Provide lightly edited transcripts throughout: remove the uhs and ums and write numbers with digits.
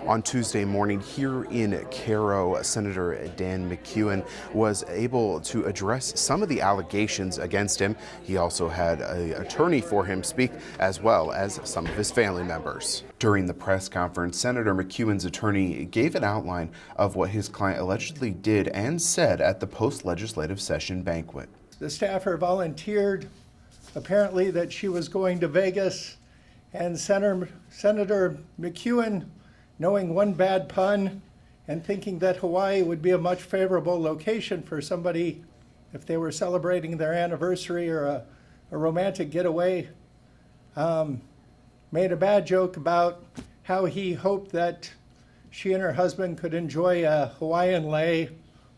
On Tuesday morning here in Cairo, Senator Dan McKeon was able to address some of the allegations against him. He also had an attorney for him speak, as well as some of his family members. During the press conference, Senator McKeon's attorney gave an outline of what his client allegedly did and said at the post-legislative session banquet. The staffer volunteered, apparently, that she was going to Vegas, and Senator McKeon, knowing one bad pun and thinking that Hawaii would be a much favorable location for somebody if they were celebrating their anniversary or a romantic getaway, made a bad joke about how he hoped that she and her husband could enjoy a Hawaiian lei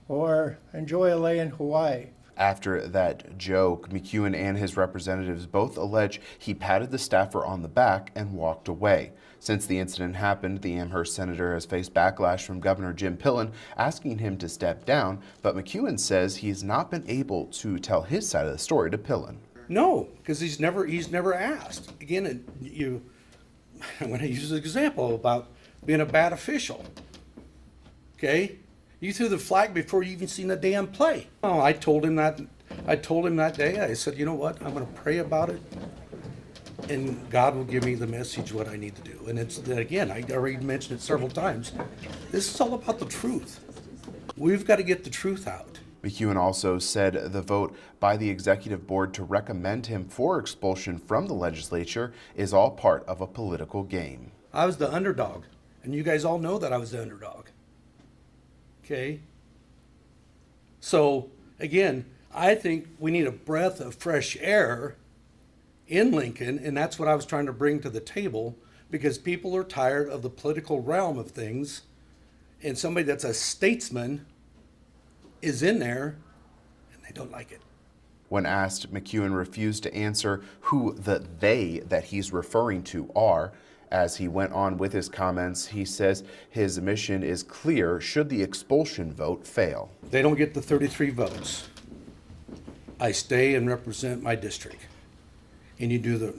or enjoy a lei in Hawaii. After that joke, McKeon and his representatives both allege he patted the staffer on the back and walked away. Since the incident happened, the Amherst senator has faced backlash from Governor Jim Pillen asking him to step down, but McKeon says he's not been able to tell his side of the story to Pillen. No, because he's never asked. Again, I'm going to use an example about being a bad official. Okay? You threw the flag before you even seen the damn play. Oh, I told him that day. I said, you know what? I'm going to pray about it, and God will give me the message what I need to do. And it's, again, I already mentioned it several times. This is all about the truth. We've got to get the truth out. McKeon also said the vote by the executive board to recommend him for expulsion from the legislature is all part of a political game. I was the underdog, and you guys all know that I was the underdog. Okay? So, again, I think we need a breath of fresh air in Lincoln, and that's what I was trying to bring to the table, because people are tired of the political realm of things, and somebody that's a statesman is in there, and they don't like it. When asked, McKeon refused to answer who the they that he's referring to are. As he went on with his comments, he says his mission is clear should the expulsion vote fail. They don't get the 33 votes. I stay and represent my district. And you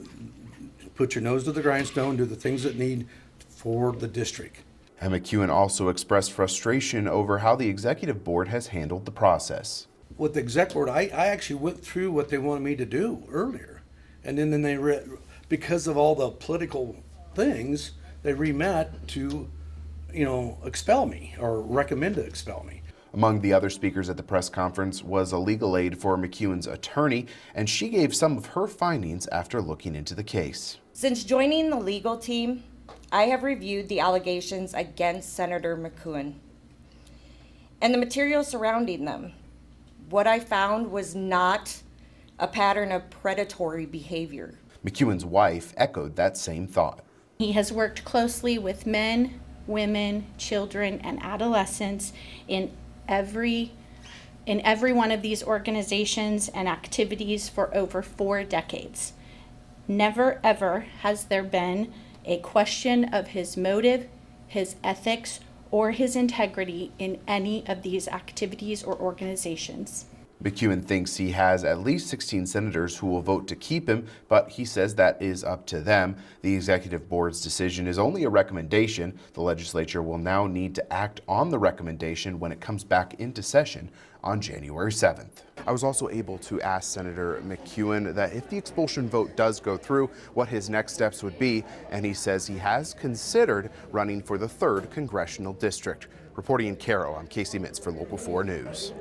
put your nose to the grindstone, do the things that need for the district. And McKeon also expressed frustration over how the executive board has handled the process. With the exec board, I actually went through what they wanted me to do earlier. And then they because of all the political things, they re-met to, expel me or recommend to expel me. Among the other speakers at the press conference was a legal aid for McKeon's attorney, and she gave some of her findings after looking into the case. Since joining the legal team, I have reviewed the allegations against Senator McKeon and the material surrounding them. What I found was not a pattern of predatory behavior. McKeon's wife echoed that same thought. He has worked closely with men, women, children, and adolescents in every one of these organizations and activities for over 4 decades. Never ever has there been a question of his motive, his ethics, or his integrity in any of these activities or organizations. McKeon thinks he has at least 16 senators who will vote to keep him, but he says that is up to them. The executive board's decision is only a recommendation. The legislature will now need to act on the recommendation when it comes back into session on January 7th. I was also able to ask Senator McKeon that if the expulsion vote does go through, what his next steps would be, and he says he has considered running for the 3rd Congressional District. Reporting in Cairo, I'm Casey Mitz for Local 4 News.